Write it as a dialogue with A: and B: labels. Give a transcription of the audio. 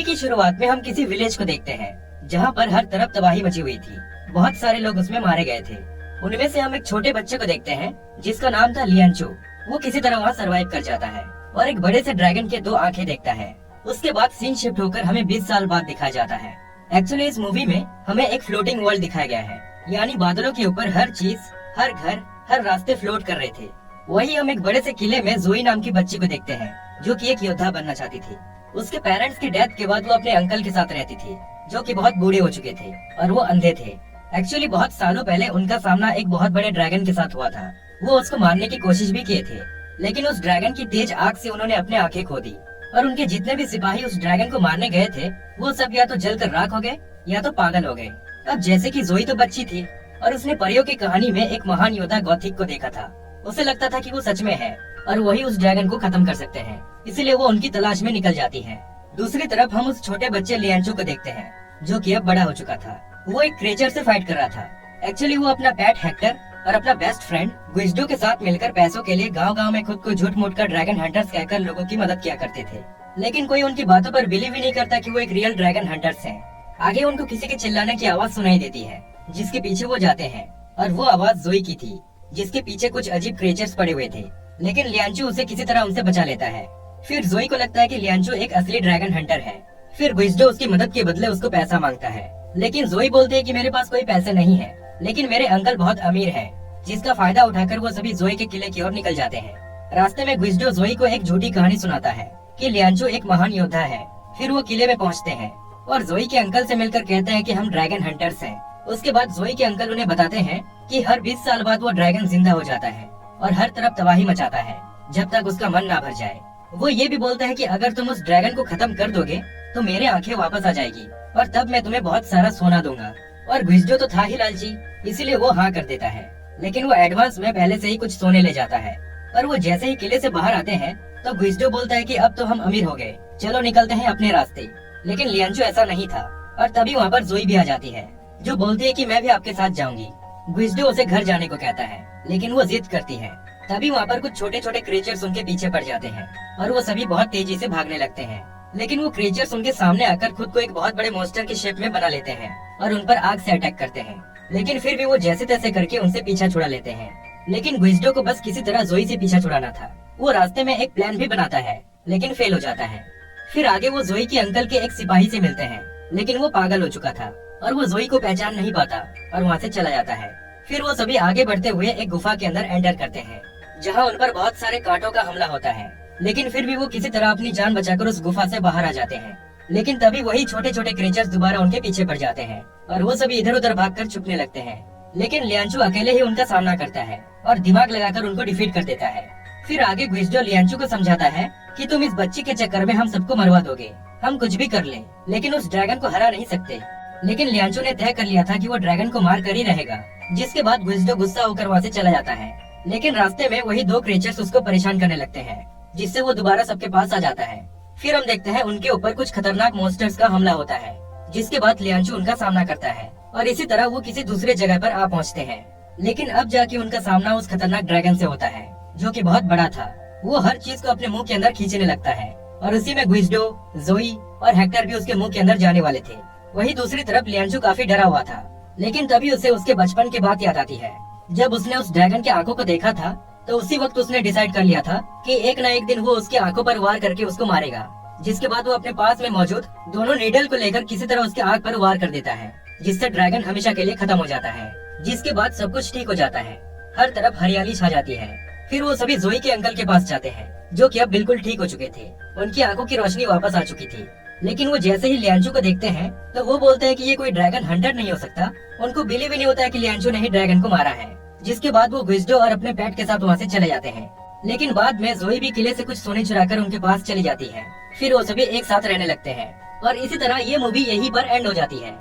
A: Movie की शुरुआत में हम किसी विलेज को देखते हैं जहाँ पर हर तरफ तबाही मची हुई थी। बहुत सारे लोग उसमें मारे गए थे। उनमें से हम एक छोटे बच्चे को देखते हैं जिसका नाम था लियांचो। वो किसी तरह वहाँ सरवाइव कर जाता है और एक बड़े से ड्रैगन के 2 आंखें देखता है। उसके बाद सीन शिफ्ट होकर हमें 20 साल बाद दिखाया जाता है। एक्चुअली इस मूवी में हमें एक फ्लोटिंग वर्ल्ड दिखाया गया है, यानी बादलों के ऊपर हर चीज, हर घर, हर रास्ते फ्लोट कर रहे थे। वही हम एक बड़े से किले में जोई नाम की बच्ची को देखते हैं जो कि एक योद्धा बनना चाहती थी। उसके पेरेंट्स की डेथ के बाद वो अपने अंकल के साथ रहती थी जो कि बहुत बूढ़े हो चुके थे और वो अंधे थे। एक्चुअली बहुत सालों पहले उनका सामना एक बहुत बड़े ड्रैगन के साथ हुआ था। वो उसको मारने की कोशिश भी किए थे, लेकिन उस ड्रैगन की तेज आग से उन्होंने अपने आंखें खो दी और उनके जितने भी सिपाही उस ड्रैगन को मारने गए थे वो सब या तो जलकर राख हो गए या तो पागल हो गए। अब जैसे कि जोई तो बच्ची थी और उसने परियों की कहानी में एक महान योद्धा गॉथिक को देखा था। उसे लगता था कि वो सच में है और वही उस ड्रैगन को खत्म कर सकते हैं, इसीलिए वो उनकी तलाश में निकल जाती है। दूसरी तरफ हम उस छोटे बच्चे लियांचो को देखते हैं जो कि अब बड़ा हो चुका था। वो एक क्रिएचर से फाइट कर रहा था। एक्चुअली वो अपना पेट हेक्टर और अपना बेस्ट फ्रेंड गुइजडो के साथ मिलकर पैसों के लिए गांव-गांव में खुद को झूठ मूठ कर ड्रैगन हंटर्स कहकर लोगों की मदद किया करते थे, लेकिन कोई उनकी बातों पर बिलीव ही नहीं करता कि वो एक रियल ड्रैगन हंटर्स हैं। आगे उनको किसी के चिल्लाने की आवाज सुनाई देती है जिसके पीछे वो जाते हैं और वो आवाज जोई की थी जिसके पीछे कुछ अजीब क्रिएचर्स पड़े हुए थे, लेकिन लियांचो उसे किसी तरह उनसे बचा लेता है। फिर जोई को लगता है कि लियांचो एक असली ड्रैगन हंटर है। फिर गुइजडो उसकी मदद के बदले उसको पैसा मांगता है, लेकिन जोई बोलते है कि मेरे पास कोई पैसे नहीं है, लेकिन मेरे अंकल बहुत अमीर है, जिसका फायदा उठाकर वो सभी जोई के किले की ओर निकल जाते हैं। रास्ते में गुइजडो जोई को एक झूठी कहानी सुनाता है कि लियांचो एक महान योद्धा है। फिर वो किले में पहुंचते हैं और जोई के अंकल से मिलकर कहते हैं कि हम ड्रैगन हंटर्स हैं। उसके बाद जोई के अंकल उन्हें बताते हैं कि हर 20 साल बाद वो ड्रैगन जिंदा हो जाता है और हर तरफ तबाही मचाता है जब तक उसका मन ना भर जाए। वो ये भी बोलता है कि अगर तुम उस ड्रैगन को खत्म कर दोगे तो मेरे आंखें वापस आ जाएगी और तब मैं तुम्हें बहुत सारा सोना दूंगा। और गुइजडो तो था ही लालची, इसीलिए वो हाँ कर देता है, लेकिन वो एडवांस में पहले से ही कुछ सोने ले जाता है। और वो जैसे ही किले से बाहर आते हैं तो गुइजडो बोलता है कि अब तो हम अमीर हो गए, चलो निकलते हैं अपने रास्ते। लेकिन लियांचो ऐसा नहीं था और तभी वहाँ पर जोई भी आ जाती है जो बोलती है कि मैं भी आपके साथ जाऊंगी। गुइजडो उसे घर जाने को कहता है, लेकिन वो जिद करती है। तभी वहाँ पर कुछ छोटे छोटे क्रिएचर्स उनके पीछे पड़ जाते हैं और वो सभी बहुत तेजी से भागने लगते हैं, लेकिन वो क्रिएचर्स उनके सामने आकर खुद को एक बहुत बड़े मॉन्स्टर की शेप में बना लेते हैं और उन पर आग से अटैक करते हैं। लेकिन फिर भी वो जैसे तैसे करके उनसे पीछा छुड़ा लेते हैं। लेकिन गुइजडो को बस किसी तरह जोई से पीछा छुड़ाना था। वो रास्ते में एक प्लान भी बनाता है, लेकिन फेल हो जाता है। फिर आगे वो जोई के अंकल के एक सिपाही से मिलते हैं, लेकिन वो पागल हो चुका था और वो जोई को पहचान नहीं पाता और वहाँ से चला जाता है। फिर वो सभी आगे बढ़ते हुए एक गुफा के अंदर एंटर करते हैं जहाँ उन पर बहुत सारे कांटों का हमला होता है, लेकिन फिर भी वो किसी तरह अपनी जान बचाकर उस गुफा से बाहर आ जाते हैं। लेकिन तभी वही छोटे छोटे क्रिएचर्स दोबारा उनके पीछे पड़ जाते हैं और वो सभी इधर उधर भागकर छुपने लगते हैं। लेकिन लियांचो अकेले ही उनका सामना करता है और दिमाग लगाकर उनको डिफीट कर देता है। फिर आगे गुइजडो लियांचो को समझाता है कि तुम इस बच्ची के चक्कर में हम सबको मरवा दोगे, हम कुछ भी कर ले, लेकिन उस ड्रैगन को हरा नहीं सकते। लेकिन लियांचो ने तय कर लिया था कि वो ड्रैगन को मार कर ही रहेगा, जिसके बाद गुइजडो गुस्सा होकर वहाँ से चला जाता है। लेकिन रास्ते में वही 2 क्रिएचर्स उसको परेशान करने लगते हैं, जिससे वो दोबारा सबके पास आ जाता है। फिर हम देखते हैं उनके ऊपर कुछ खतरनाक मॉन्स्टर्स का हमला होता है, जिसके बाद लियांचो उनका सामना करता है और इसी तरह वो किसी दूसरे जगह पर आ पहुँचते हैं। लेकिन अब जाके उनका सामना उस खतरनाक ड्रैगन से होता है जो कि बहुत बड़ा था। वो हर चीज को अपने मुंह के अंदर खींचने लगता है और उसी में गुइजडो, जोई और हेक्टर भी उसके मुंह के अंदर जाने वाले थे। वही दूसरी तरफ लियांचो काफी डरा हुआ था, लेकिन तभी उसे उसके बचपन की बात याद आती है। जब उसने उस ड्रैगन के आंखों को देखा था तो उसी वक्त उसने डिसाइड कर लिया था कि एक न एक दिन वो उसकी आंखों पर वार करके उसको मारेगा। जिसके बाद वो अपने पास में मौजूद दोनों नीडल को लेकर किसी तरह उसके आंख पर वार कर देता है, जिससे ड्रैगन हमेशा के लिए खत्म हो जाता है। जिसके बाद सब कुछ ठीक हो जाता है, हर तरफ हरियाली छा जाती है। फिर वो सभी जोई के अंकल के पास जाते हैं जो कि अब बिल्कुल ठीक हो चुके थे। उनकी आंखों की रोशनी वापस आ चुकी थी, लेकिन वो जैसे ही लियांचो को देखते हैं तो वो बोलते हैं कि ये कोई ड्रैगन हंटर नहीं हो सकता। उनको बिलीव ही नहीं होता है कि लियांचो ने ही ड्रैगन को मारा है। जिसके बाद वो गुइजडो और अपने पेट के साथ वहाँ से चले जाते हैं। लेकिन बाद में जोई भी किले से कुछ सोने चुराकर उनके पास चली जाती है। फिर वो सभी एक साथ रहने लगते हैं और इसी तरह ये मूवी यहीं पर एंड हो जाती है।